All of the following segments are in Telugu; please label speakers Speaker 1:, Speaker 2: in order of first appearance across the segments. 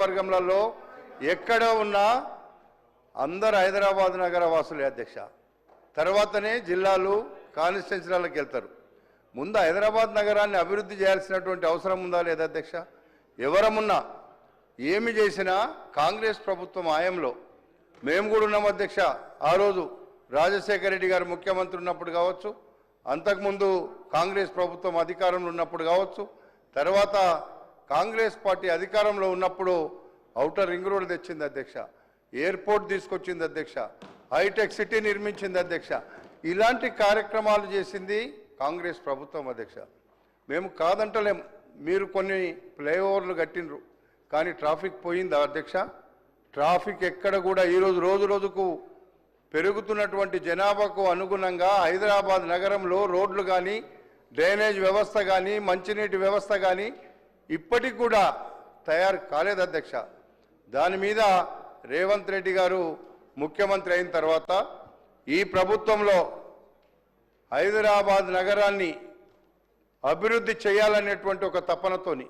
Speaker 1: వర్గంలో ఎక్కడ ఉన్నా అందరు హైదరాబాద్ నగర వాసులే అధ్యక్ష. తర్వాతనే జిల్లాలు కాన్స్టిట్యున్సీలకు వెళ్తారు. ముందు హైదరాబాద్ నగరాన్ని అభివృద్ధి చేయాల్సినటువంటి అవసరం ఉందా లేదా అధ్యక్ష? ఎవరమున్నా ఏమి చేసినా కాంగ్రెస్ ప్రభుత్వం హయాంలో మేము కూడా ఉన్నాం అధ్యక్ష. ఆ రోజు రాజశేఖర రెడ్డి గారు ముఖ్యమంత్రి ఉన్నప్పుడు కావచ్చు, అంతకుముందు కాంగ్రెస్ ప్రభుత్వం అధికారంలో ఉన్నప్పుడు కావచ్చు, తర్వాత కాంగ్రెస్ పార్టీ అధికారంలో ఉన్నప్పుడు ఔటర్ రింగ్ రోడ్ తెచ్చింది అధ్యక్ష, ఎయిర్పోర్ట్ తీసుకొచ్చింది అధ్యక్ష, హైటెక్ సిటీ నిర్మించింది అధ్యక్ష. ఇలాంటి కార్యక్రమాలు చేసింది కాంగ్రెస్ ప్రభుత్వం అధ్యక్ష. మేము కాదంటలేం, మీరు కొన్ని ఫ్లైఓవర్లు కట్టినరు, కానీ ట్రాఫిక్ పోయిందా అధ్యక్ష? ట్రాఫిక్ ఎక్కడ కూడా ఈరోజు రోజు రోజుకు పెరుగుతున్నటువంటి జనాభాకు అనుగుణంగా హైదరాబాద్ నగరంలో రోడ్లు కానీ, డ్రైనేజ్ వ్యవస్థ కానీ, మంచినీటి వ్యవస్థ కానీ ఇప్పటికి కూడా తయారు కాలేదు అధ్యక్ష. దాని మీద రేవంత్ రెడ్డి గారు ముఖ్యమంత్రి అయిన తర్వాత ఈ ప్రభుత్వంలో హైదరాబాద్ నగరాన్ని అభివృద్ధి చేయాలనేటువంటి ఒక తపనతోని,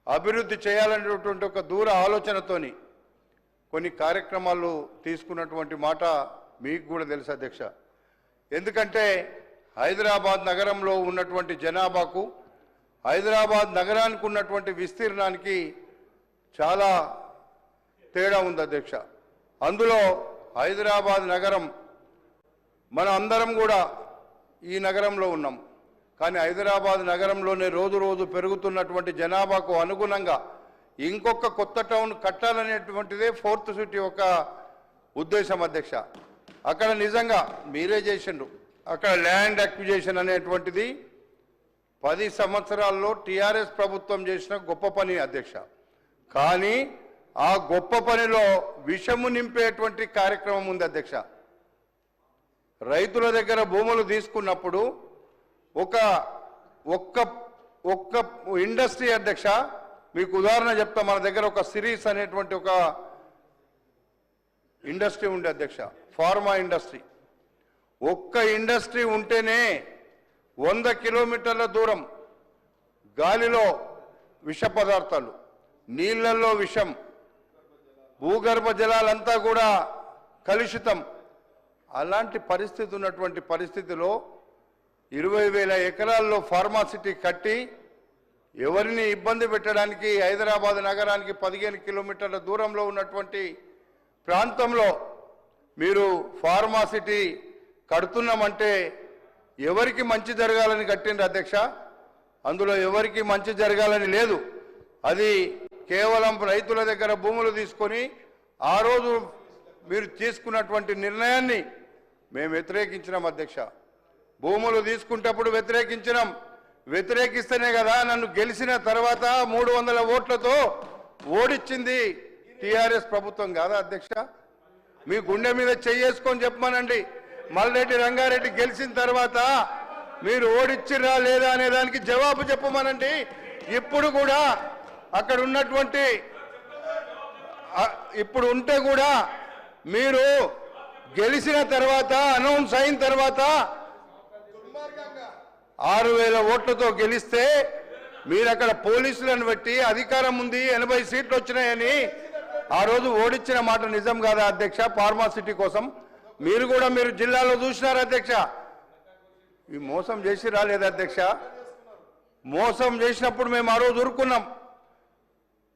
Speaker 1: అభివృద్ధి చేయాలనేటువంటి ఒక దూర ఆలోచనతోని కొన్ని కార్యక్రమాలు తీసుకున్నటువంటి మాట మీకు కూడా తెలుసు అధ్యక్ష. ఎందుకంటే హైదరాబాద్ నగరంలో ఉన్నటువంటి జనాభాకు, హైదరాబాద్ నగరానికి ఉన్నటువంటి విస్తీర్ణానికి చాలా తేడా ఉంది అధ్యక్ష. అందులో హైదరాబాద్ నగరం, మన అందరం కూడా ఈ నగరంలో ఉన్నాం, కానీ హైదరాబాద్ నగరంలోనే రోజు రోజు పెరుగుతున్నటువంటి జనాభాకు అనుగుణంగా ఇంకొక కొత్త టౌన్ కట్టాలనేటువంటిదే ఫోర్త్ సిటీ ఒక ఉద్దేశం అధ్యక్ష. అక్కడ నిజంగా మీరే చేసిండ్రు, అక్కడ ల్యాండ్ అక్విజిషన్ అనేటువంటిది 10 సంవత్సరాల్లో టీఆర్ఎస్ ప్రభుత్వం చేసిన గొప్ప పని అధ్యక్ష. కానీ ఆ గొప్ప పనిలో విషము నింపేటువంటి కార్యక్రమం ఉంది అధ్యక్ష. రైతుల దగ్గర భూములు తీసుకున్నప్పుడు ఒక్క ఇండస్ట్రీ అధ్యక్ష, మీకు ఉదాహరణ చెప్తా. మన దగ్గర ఒక సిరీస్ అనేటువంటి ఒక ఇండస్ట్రీ ఉండే అధ్యక్ష, ఫార్మా ఇండస్ట్రీ. ఒక్క ఇండస్ట్రీ ఉంటేనే 100 కిలోమీటర్ల దూరం గాలిలో విష పదార్థాలు, నీళ్లలో విషం, భూగర్భ జలాలంతా కూడా కలుషితం. అలాంటి పరిస్థితి ఉన్నటువంటి పరిస్థితిలో 20,000 ఎకరాల్లో ఫార్మాసిటీ కట్టి ఎవరిని ఇబ్బంది పెట్టడానికి హైదరాబాద్ నగరానికి 15 కిలోమీటర్ల దూరంలో ఉన్నటువంటి ప్రాంతంలో మీరు ఫార్మాసిటీ కడుతున్నామంటే ఎవరికి మంచి జరగాలని కట్టిండ్రు అధ్యక్ష? అందులో ఎవరికి మంచి జరగాలని లేదు. అది కేవలం రైతుల దగ్గర భూములు తీసుకొని ఆ రోజు మీరు తీసుకున్నటువంటి నిర్ణయాన్ని మేము వ్యతిరేకించినాం అధ్యక్ష. భూములు తీసుకుంటప్పుడు వ్యతిరేకించినాం. వ్యతిరేకిస్తేనే కదా నన్ను గెలిచిన తర్వాత 300 ఓట్లతో ఓడించింది టీఆర్ఎస్ ప్రభుత్వం కాదా అధ్యక్ష? మీ గుండె మీద చెయ్యేసుకొని చెప్పమనండి. మల్రెడ్డి రంగారెడ్డి గెలిచిన తర్వాత మీరు ఓడిచ్చిరా లేదా అనే దానికి జవాబు చెప్పమనండి. ఇప్పుడు కూడా అక్కడ ఉన్నటువంటి ఇప్పుడు ఉంటే కూడా మీరు గెలిచిన తర్వాత అనౌన్స్ అయిన తర్వాత 6,000 ఓట్లతో గెలిస్తే మీరు అక్కడ పోలీసులను పెట్టి అధికారం ఉంది 80 సీట్లు వచ్చినాయని ఆ రోజు ఓడించిన మాట నిజం కాదా అధ్యక్ష? ఫార్మాసిటీ కోసం మీరు జిల్లాలో చూసినారు అధ్యక్ష. ఈ మోసం చేసి రాలేదు అధ్యక్ష. మోసం చేసినప్పుడు మేము ఆ రోజు ఊరుకున్నాం.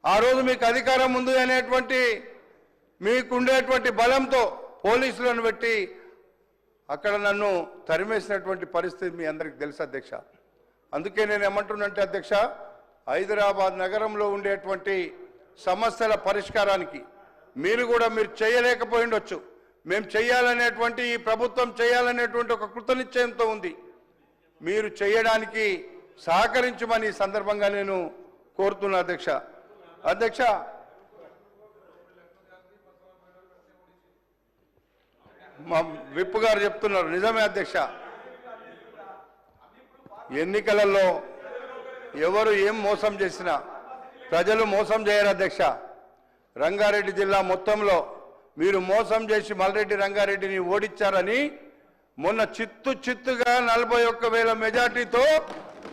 Speaker 1: ఆ రోజు మీకు అధికారం ఉంది అనేటువంటి మీకుండేటువంటి బలంతో పోలీసులను పెట్టి అక్కడ నన్ను తరిమేసినటువంటి పరిస్థితి మీ అందరికీ తెలుసు అధ్యక్ష. అందుకే నేను ఏమంటున్నంటే అధ్యక్ష, హైదరాబాద్ నగరంలో ఉండేటువంటి సమస్యల పరిష్కారానికి మీరు చేయలేకపోయి ఉండొచ్చు. మేము చేయాలనేటువంటి, ఈ ప్రభుత్వం చేయాలనేటువంటి ఒక కృతనిశ్చయంతో ఉంది. మీరు చేయడానికి సహకరించమని ఈ సందర్భంగా నేను కోరుతున్నా అధ్యక్ష. అధ్యక్ష, మా విప్ గారు చెప్తున్నారు, నిజమే అధ్యక్ష. ఎన్నికలలో ఎవరు ఏం మోసం చేసినా ప్రజలు మోసం చేయరు అధ్యక్ష. రంగారెడ్డి జిల్లా మొత్తంలో మీరు మోసం చేసి మల్రెడ్డి రంగారెడ్డిని ఓడించారని మొన్న చిత్తుగా 41,000 మెజార్టీతో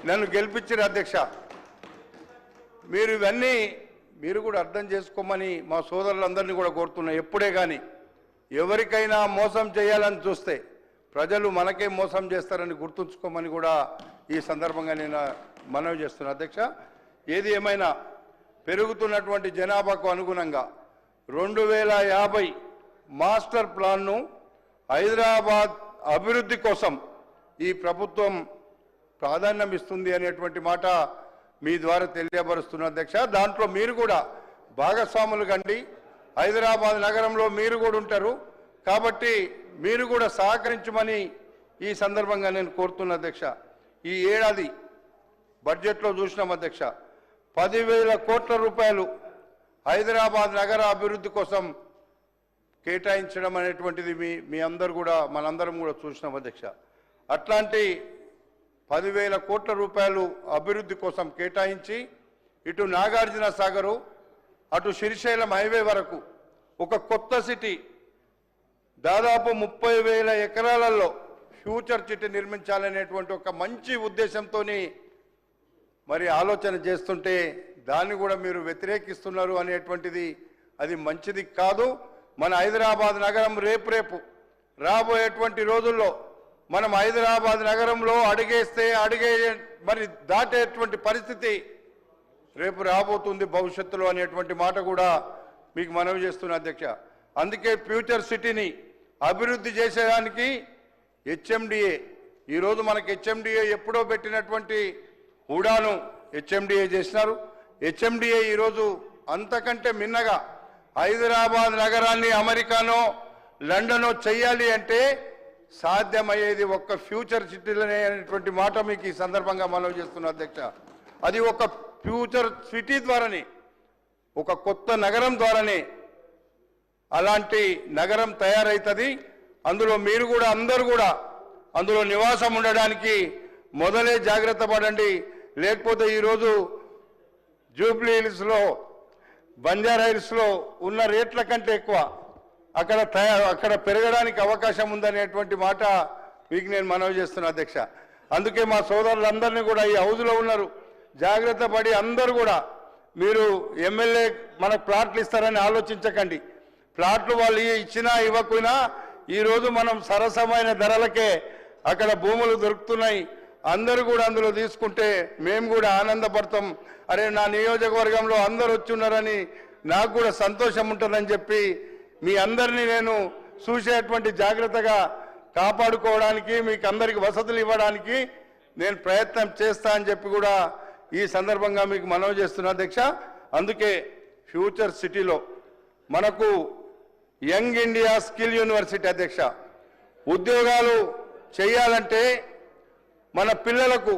Speaker 1: నన్ను గెలిపించారు అధ్యక్ష. మీరు ఇవన్నీ మీరు కూడా అర్థం చేసుకోమని మా సోదరులందరినీ కూడా కోరుతున్నా. ఎప్పుడే కానీ ఎవరికైనా మోసం చేయాలని చూస్తే ప్రజలు మనకే మోసం చేస్తారని గుర్తుంచుకోమని కూడా ఈ సందర్భంగా నేను మనవి చేస్తున్నా. అధ్యక్ష, ఏది ఏమైనా పెరుగుతున్నటువంటి జనాభాకు అనుగుణంగా 2050 మాస్టర్ ప్లాన్ను హైదరాబాద్ అభివృద్ధి కోసం ఈ ప్రభుత్వం ప్రాధాన్యం ఇస్తుంది అనేటువంటి మాట మీ ద్వారా తెలియపరుస్తున్న అధ్యక్ష. దాంట్లో మీరు కూడా భాగస్వాములు కండి. హైదరాబాద్ నగరంలో మీరు కూడా ఉంటారు కాబట్టి మీరు కూడా సహకరించమని ఈ సందర్భంగా నేను కోరుతున్న అధ్యక్ష. ఈ ఏడాది బడ్జెట్లో చూసినాం అధ్యక్ష, 10,000 కోట్ల రూపాయలు హైదరాబాద్ నగర అభివృద్ధి కోసం కేటాయించడం అనేటువంటిది మీ అందరు కూడా మనందరం కూడా చూసినాం అధ్యక్ష. అట్లాంటి 10,000 కోట్ల రూపాయలు అభివృద్ధి కోసం కేటాయించి ఇటు నాగార్జున సాగరు అటు శ్రీశైలం హైవే వరకు ఒక కొత్త సిటీ దాదాపు 30,000 ఎకరాలలో ఫ్యూచర్ సిటీ నిర్మించాలనేటువంటి ఒక మంచి ఉద్దేశంతో మరి ఆలోచన చేస్తుంటే దాన్ని కూడా మీరు వ్యతిరేకిస్తున్నారు అనేటువంటిది అది మంచిది కాదు. మన హైదరాబాద్ నగరం రేపు రాబోయేటువంటి రోజుల్లో మనం హైదరాబాద్ నగరంలో అడిగే మరి దాటేటువంటి పరిస్థితి రేపు రాబోతుంది భవిష్యత్తులో అనేటువంటి మాట కూడా మీకు మనవి చేస్తున్నా అధ్యక్ష. అందుకే ఫ్యూచర్ సిటీని అభివృద్ధి చేసేదానికి హెచ్ఎండిఏ, ఈరోజు మనకి హెచ్ఎండిఏ ఎప్పుడో పెట్టినటువంటి హుడాను హెచ్ఎండిఏ చేసినారు. హెచ్ఎండిఏ ఈరోజు అంతకంటే మిన్నగా హైదరాబాద్ నగరాన్ని అమెరికానో లండనో చేయాలి అంటే సాధ్యమయ్యేది ఒక్క ఫ్యూచర్ సిటీలోనే అనేటువంటి మాట మీకు ఈ సందర్భంగా మనవి చేస్తున్నా అధ్యక్ష. అది ఒక ఫ్యూచర్ సిటీ ద్వారానే, ఒక కొత్త నగరం ద్వారానే అలాంటి నగరం తయారవుతుంది. అందులో మీరు కూడా అందరూ కూడా అందులో నివాసం ఉండడానికి మొదలే జాగ్రత్త పడండి. లేకపోతే ఈరోజు జూబ్లీ హిల్స్లో బంజారా హిల్స్లో ఉన్న రేట్ల కంటే ఎక్కువ అక్కడ పెరగడానికి అవకాశం ఉందనేటువంటి మాట మీకు నేను మనవి చేస్తున్నా అధ్యక్ష. అందుకే మా సోదరులందరినీ కూడా ఈ హౌజ్లో ఉన్నారు, జాగ్రత్త పడి అందరూ కూడా మీరు ఎమ్మెల్యే మనకు ప్లాట్లు ఇస్తారని ఆలోచించకండి. ప్లాట్లు వాళ్ళు ఇచ్చినా ఇవ్వకపోయినా ఈరోజు మనం సరసమైన ధరలకే అక్కడ భూములు దొరుకుతున్నాయి. అందరూ కూడా అందులో తీసుకుంటే మేము కూడా ఆనందపడతాం. అరే నా నియోజకవర్గంలో అందరూ వచ్చి ఉన్నారని నాకు కూడా సంతోషం ఉంటుందని చెప్పి మీ అందరినీ నేను చూసేటువంటి జాగ్రత్తగా కాపాడుకోవడానికి మీకు అందరికి వసతులు ఇవ్వడానికి నేను ప్రయత్నం చేస్తా అని చెప్పి కూడా ఈ సందర్భంగా మీకు మనవి చేస్తున్నా అధ్యక్ష. అందుకే ఫ్యూచర్ సిటీలో మనకు యంగ్ ఇండియా స్కిల్ యూనివర్సిటీ అధ్యక్ష, ఉద్యోగాలు చేయాలంటే మన పిల్లలకు